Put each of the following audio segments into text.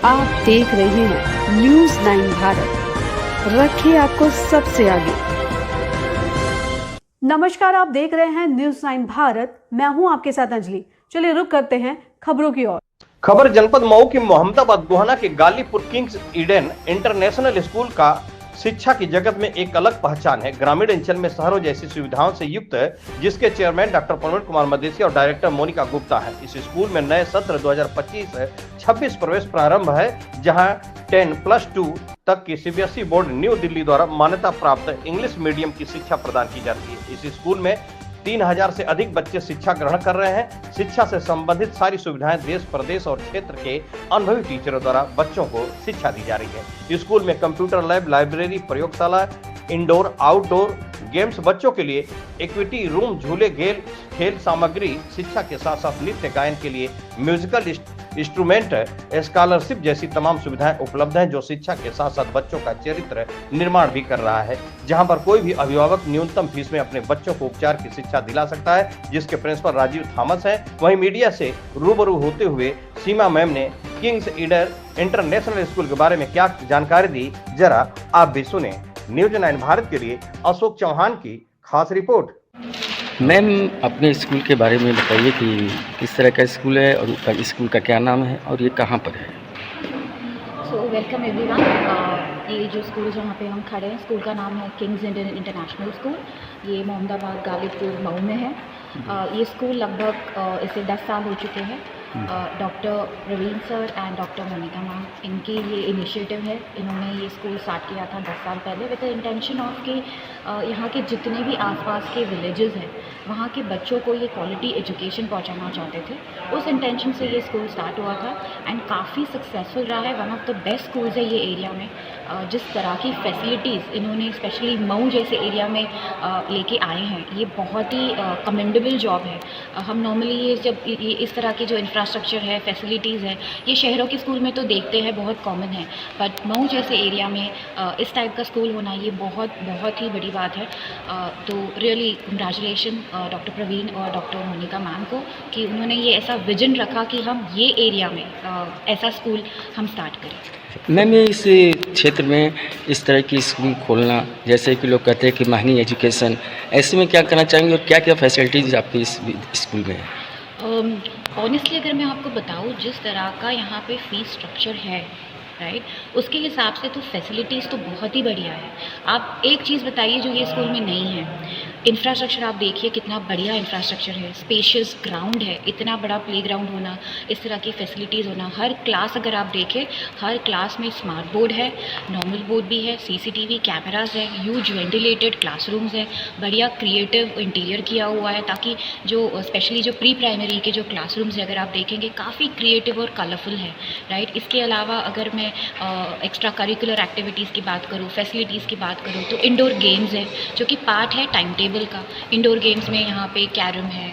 आप देख रहे हैं न्यूज़ 9 भारत, रखिए आपको सबसे आगे। नमस्कार, आप देख रहे हैं न्यूज़ 9 भारत, मैं हूं आपके साथ अंजलि। चलिए रुक करते हैं खबरों की ओर। खबर जनपद मऊ की मोहम्मदाबाद गोहाना के गालीपुर किंग्स ईडन इंटरनेशनल स्कूल का शिक्षा की जगत में एक अलग पहचान है। ग्रामीण अंचल में शहरों जैसी सुविधाओं से युक्त है, जिसके चेयरमैन डॉक्टर प्रवीण कुमार मदेसी और डायरेक्टर मोनिका गुप्ता है। इस स्कूल में नए सत्र 2025-26 प्रवेश प्रारंभ है, जहां 10+2 तक की सीबीएसई बोर्ड न्यू दिल्ली द्वारा मान्यता प्राप्त इंग्लिश मीडियम की शिक्षा प्रदान की जाती है। इस स्कूल में 3000 से अधिक बच्चे शिक्षा ग्रहण कर रहे हैं। शिक्षा से संबंधित सारी सुविधाएं देश प्रदेश और क्षेत्र के अनुभवी टीचरों द्वारा बच्चों को शिक्षा दी जा रही है। स्कूल में कंप्यूटर लैब, लाइब्रेरी, प्रयोगशाला, इंडोर आउटडोर गेम्स, बच्चों के लिए एक्टिविटी रूम, झूले, खेल सामग्री, शिक्षा के साथ साथ नृत्य गायन के लिए म्यूजिकल इंस्ट्रूमेंट, स्कॉलरशिप जैसी तमाम सुविधाएं उपलब्ध हैं, जो शिक्षा के साथ साथ बच्चों का चरित्र निर्माण भी कर रहा है। जहां पर कोई भी अभिभावक न्यूनतम फीस में अपने बच्चों को उपचार की शिक्षा दिला सकता है, जिसके प्रिंसिपल राजीव थॉमस हैं। वहीं मीडिया से रूबरू होते हुए सीमा मैम ने किंग्स ईडन इंटरनेशनल स्कूल के बारे में क्या जानकारी दी, जरा आप भी सुने। न्यूज़ 9 भारत के लिए अशोक चौहान की खास रिपोर्ट। मैम, अपने स्कूल के बारे में बताइए कि किस तरह का स्कूल है और स्कूल का क्या नाम है और ये कहाँ पर है। So welcome everyone. ये जो स्कूल जहाँ पे हम खड़े हैं, स्कूल का नाम है किंग्स ईडन इंटरनेशनल स्कूल। ये मोहम्मदाबाद गालीपुर मऊ में है। ये स्कूल लगभग इसे 10 साल हो चुके हैं। Doctor Praveen sir and doctor Monika ma'am, इनकी ये इनिशिएटिव है। इन्होंने ये स्कूल स्टार्ट किया था 10 साल पहले विद द इंटेंशन ऑफ कि यहाँ के जितने भी आसपास के विलेजेस हैं, वहाँ के बच्चों को ये क्वालिटी एजुकेशन पहुँचाना चाहते थे। उस इंटेंशन से ये स्कूल स्टार्ट हुआ था एंड काफ़ी सक्सेसफुल रहा है। One of the best schools है ये एरिया में। जिस तरह की फैसिलिटीज़ इन्होंने स्पेशली मऊ जैसे एरिया में लेके आए हैं, ये बहुत ही कमेंडेबल जॉब है। हम नॉर्मली ये जब ये इस तरह की जो इंफ्रास्ट्रक्चर है, फैसिलिटीज़ है, ये शहरों के स्कूल में तो देखते हैं, बहुत कॉमन है, बट मऊ जैसे एरिया में इस टाइप का स्कूल होना ये बहुत ही बड़ी बात है। तो रियली कंग्रेचुलेशन डॉक्टर प्रवीण और डॉक्टर मोनिका मैम को कि उन्होंने ये ऐसा विजन रखा कि हम ये एरिया में ऐसा स्कूल हम स्टार्ट करें। मैम, इस क्षेत्र में इस तरह की स्कूल खोलना, जैसे कि लोग कहते हैं कि महंगी एजुकेशन, ऐसे में क्या करना चाहेंगे और क्या क्या फैसिलिटीज़ आपके इस स्कूल में है? ऑनेस्टली अगर मैं आपको बताऊँ, जिस तरह का यहाँ पे फीस स्ट्रक्चर है, राइट, उसके हिसाब से तो फैसिलिटीज़ तो बहुत ही बढ़िया है। आप एक चीज़ बताइए जो ये स्कूल में नहीं है। इंफ्रास्ट्रक्चर आप देखिए, कितना बढ़िया इंफ्रास्ट्रक्चर है, स्पेशियस ग्राउंड है, इतना बड़ा प्लेग्राउंड होना, इस तरह की फैसिलिटीज़ होना। हर क्लास अगर आप देखें, हर क्लास में स्मार्ट बोर्ड है, नॉर्मल बोर्ड भी है, सीसीटीवी कैमराज है, ह्यूज वेंटिलेटेड क्लासरूम्स है, बढ़िया क्रिएटिव इंटीरियर किया हुआ है, ताकि जो स्पेशली जो प्री प्राइमरी के जो क्लासरूम्स है अगर आप देखेंगे, काफ़ी क्रिएटिव और कलरफुल है, राइट। इसके अलावा अगर मैं एक्स्ट्रा करिकुलर एक्टिविटीज़ की बात करूँ, फैसिलिटीज़ की बात करूँ, तो इंडोर गेम्स है जो कि पार्ट है टाइम टेबल का। इंडोर गेम्स में यहाँ पे कैरम है,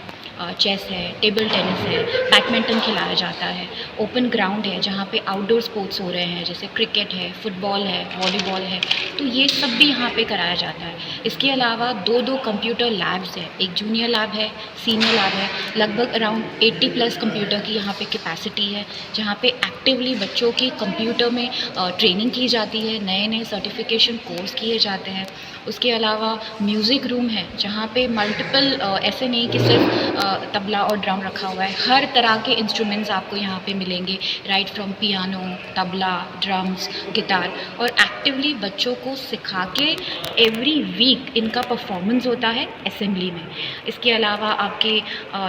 चेस है, टेबल टेनिस है, बैडमिंटन खिलाया जाता है। ओपन ग्राउंड है जहाँ पे आउटडोर स्पोर्ट्स हो रहे हैं, जैसे क्रिकेट है, फुटबॉल है, वॉलीबॉल है, तो ये सब भी यहाँ पे कराया जाता है। इसके अलावा 2 कंप्यूटर लैब्स हैं, एक जूनियर लैब है, सीनियर लैब है। लगभग अराउंड 80+ कंप्यूटर की यहाँ पे कैपेसिटी है, जहाँ पे एक्टिवली बच्चों की कंप्यूटर में ट्रेनिंग की जाती है, नए नए सर्टिफिकेशन कोर्स किए जाते हैं। उसके अलावा म्यूज़िक रूम है, जहाँ पे मल्टीपल ऐसे नहीं कि सिर्फ तबला और ड्रम रखा हुआ है, हर तरह के इंस्ट्रूमेंट्स आपको यहाँ पे मिलेंगे, right from piano, tabla, drums, guitar, और एक्टिवली बच्चों को सिखा के एवरी वीक इनका परफॉर्मेंस होता है असेंबली में। इसके अलावा आपके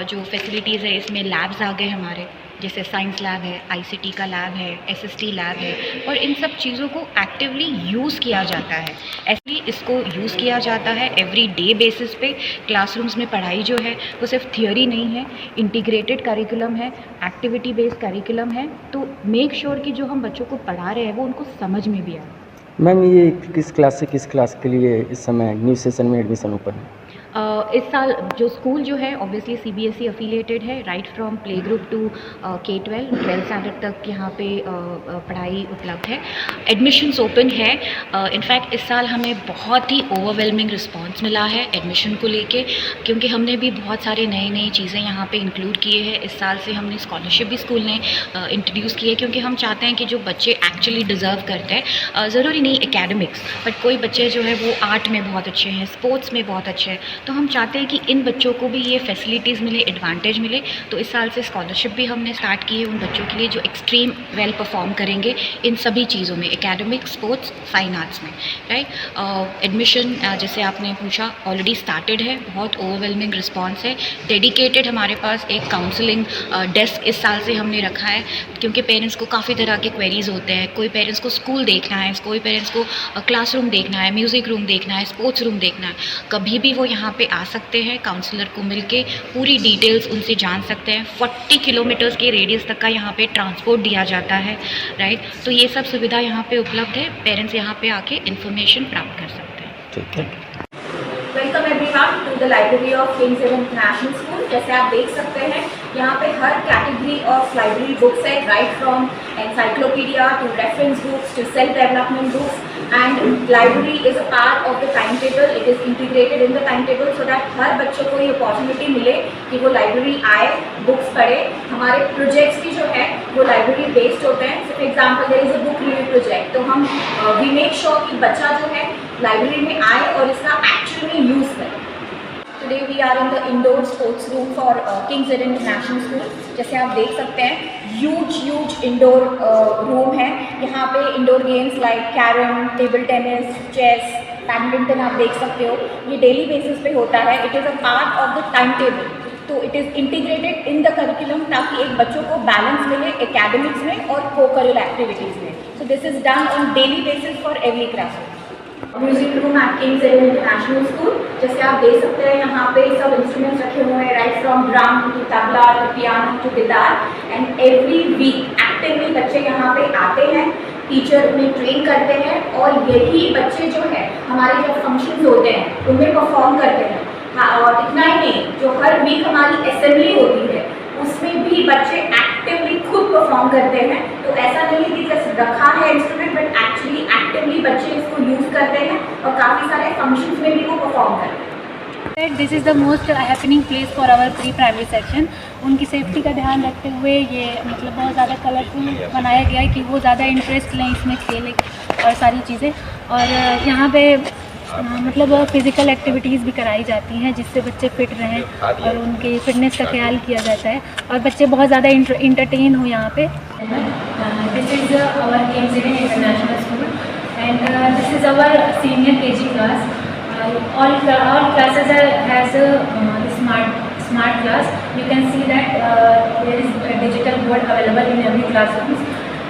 जो फैसिलिटीज़ है, इसमें लैब्स आ गए हमारे, जैसे साइंस लैब है, आईसीटी का लैब है, एसएसटी लैब है, और इन सब चीज़ों को एक्टिवली यूज़ किया जाता है। ऐसे इसको यूज़ किया जाता है एवरी डे बेसिस पे। क्लासरूम्स में पढ़ाई जो है वो सिर्फ थियोरी नहीं है, इंटीग्रेटेड करिकुलम है, एक्टिविटी बेस्ड करिकुलम है, तो मेक श्योर कि जो हम बच्चों को पढ़ा रहे हैं वो उनको समझ में भी आए। मैम, ये किस क्लास से किस क्लास के लिए इस समय न्यू सेशन में एडमिशन ओपन है? इस साल जो स्कूल जो है ऑब्वियसली CBSE अफिलिएटेड है, right from play group to K-12 12th standard तक यहाँ पे पढ़ाई उपलब्ध है। एडमिशन्स ओपन है। इनफैक्ट इस साल हमें बहुत ही ओवरवेलमिंग रिस्पांस मिला है एडमिशन को लेके, क्योंकि हमने भी बहुत सारे नई चीज़ें यहाँ पे इंक्लूड किए हैं। इस साल से हमने स्कॉलरशिप भी स्कूल ने इंट्रोड्यूस की है, क्योंकि हम चाहते हैं कि जो बच्चे एक्चुअली डिज़र्व करते हैं, ज़रूरी नहीं एकेडमिक्स, बट कोई बच्चे जो है वो आर्ट में बहुत अच्छे हैं, स्पोर्ट्स में बहुत अच्छे हैं, तो हम चाहते हैं कि इन बच्चों को भी ये फैसिलिटीज़ मिले, एडवांटेज मिले। तो इस साल से स्कॉलरशिप भी हमने स्टार्ट की है उन बच्चों के लिए जो एक्सट्रीम वेल परफॉर्म करेंगे इन सभी चीज़ों में, एकेडमिक, स्पोर्ट्स, फाइन आर्ट्स में, राइट। एडमिशन जैसे आपने पूछा ऑलरेडी स्टार्टेड है, बहुत ओवरवेलमिंग रिस्पॉन्स है। डेडिकेटेड हमारे पास एक काउंसलिंग डेस्क इस साल से हमने रखा है, क्योंकि पेरेंट्स को काफ़ी तरह के क्वेरीज़ होते हैं। कोई पेरेंट्स को स्कूल देखना है, कोई पेरेंट्स को क्लासरूम देखना है, म्यूज़िक रूम देखना है, स्पोर्ट्स रूम देखना है, कभी भी वो यहाँ पे आ सकते हैं। काउंसलर को मिलके पूरी डिटेल्स उनसे जान सकते हैं। 40 किलोमीटर्स के रेडियस तक का यहाँ पे ट्रांसपोर्ट दिया जाता है, राइट। तो ये सब सुविधा यहाँ पे उपलब्ध है, पेरेंट्स यहाँ पे आके इन्फॉर्मेशन प्राप्त कर सकते हैं। ठीक है। Welcome everyone to the library of Kings Avon international school. जैसे आप देख सकते हैं यहाँ पे हर कैटेगरी ऑफ लाइब्रेरी बुक्स है, right from encyclopedia to reference books to self development books, and library is a part of the time table. It is integrated in the time table so that हर बच्चों को ये opportunity मिले कि वो library आए, books पढ़े। हमारे प्रोजेक्ट्स भी जो है वो लाइब्रेरी बेस्ड होते हैं। For example there is a book review project, तो हम वी मेक श्योर कि बच्चा जो है लाइब्रेरी में आए और इसका एक्चुअली यूज़ करें। Today we are in the indoor sports room for Kings Avon international school. जैसे आप देख सकते हैं ह्यूज इंडोर रूम है। यहाँ पे indoor games like carrom, table tennis, chess, badminton आप देख सकते हो, ये डेली बेसिस पे होता है। It is a part of the time table, तो it is integrated in the curriculum ताकि एक बच्चों को बैलेंस मिले एकेडमिक्स में और को करिकुलर एक्टिविटीज़ में। So this is done on daily basis for every class. Music room at Kings Avon international school, जैसे आप देख सकते हैं यहाँ पे सब इंस्ट्रूमेंट्स रखे हुए हैं, right from drum to tabla to piano to guitar, and every week actively बच्चे यहाँ पे आते हैं, टीचर उन्हें ट्रेन करते हैं, और यही बच्चे जो है हमारे जब फंक्शंस होते हैं उनमें परफॉर्म करते हैं। हाँ, और इतना ही नहीं, जो हर वीक हमारी असेंबली होती है उसमें भी बच्चे एक्टिवली खुद परफॉर्म करते हैं। तो ऐसा नहीं है कि जैसे रखा है इंस्ट्रूमेंट, बट एक्चुअली एक्टिवली बच्चे इसको यूज़ करते हैं और काफ़ी सारे फंक्शंस में भी वो परफॉर्म करते हैं। This is the most happening place for our pre primary section. उनकी सेफ्टी का ध्यान रखते हुए ये मतलब बहुत ज़्यादा कलरफुल बनाया गया है कि वो ज़्यादा इंटरेस्ट लें इसमें, खेलें और सारी चीज़ें। और यहाँ पे मतलब फ़िज़िकल एक्टिविटीज़ भी कराई जाती हैं जिससे बच्चे फिट रहें और उनकी फ़िटनेस का ख्याल किया जाता है और बच्चे बहुत ज़्यादा इंटरटेन हो यहाँ पे। This is our Kings Avon international School and this is our senior KG class. all classes has a smart class. You can see that there is a digital board available in every classroom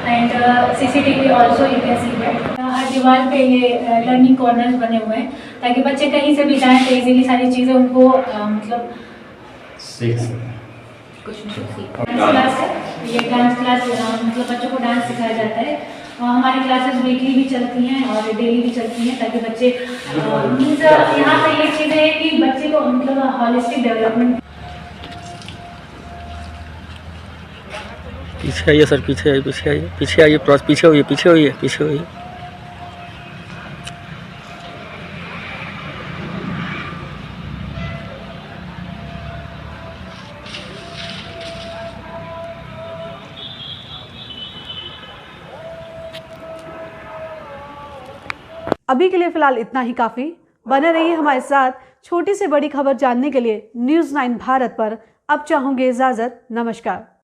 and CCTV also you can see that. हर दीवार पे ये learning corners बने हुए हैं ताकि बच्चे कहीं से भी जाएं तो इजीली सारी चीज़ें उनको मतलब सीख सकें। डांस क्लास है, ये डांस क्लास मतलब बच्चों को डांस सिखाया जाता है। हमारी क्लासेस वीकली भी चलती हैं और डेली भी चलती हैं ताकि बच्चे यहाँ पे ये चीज़ है कि बच्चे को मतलब हॉलिस्टिक डेवलपमेंट। पीछे आइए सर, पीछे आइए, पीछे आइए, पीछे आइए, पीछे होइए, पीछे होइए, पीछे होइए। अभी के लिए फिलहाल इतना ही काफ़ी। बने रहिए हमारे साथ। छोटी से बड़ी खबर जानने के लिए न्यूज़ 9 भारत पर अब चाहूँगी इजाज़त। नमस्कार।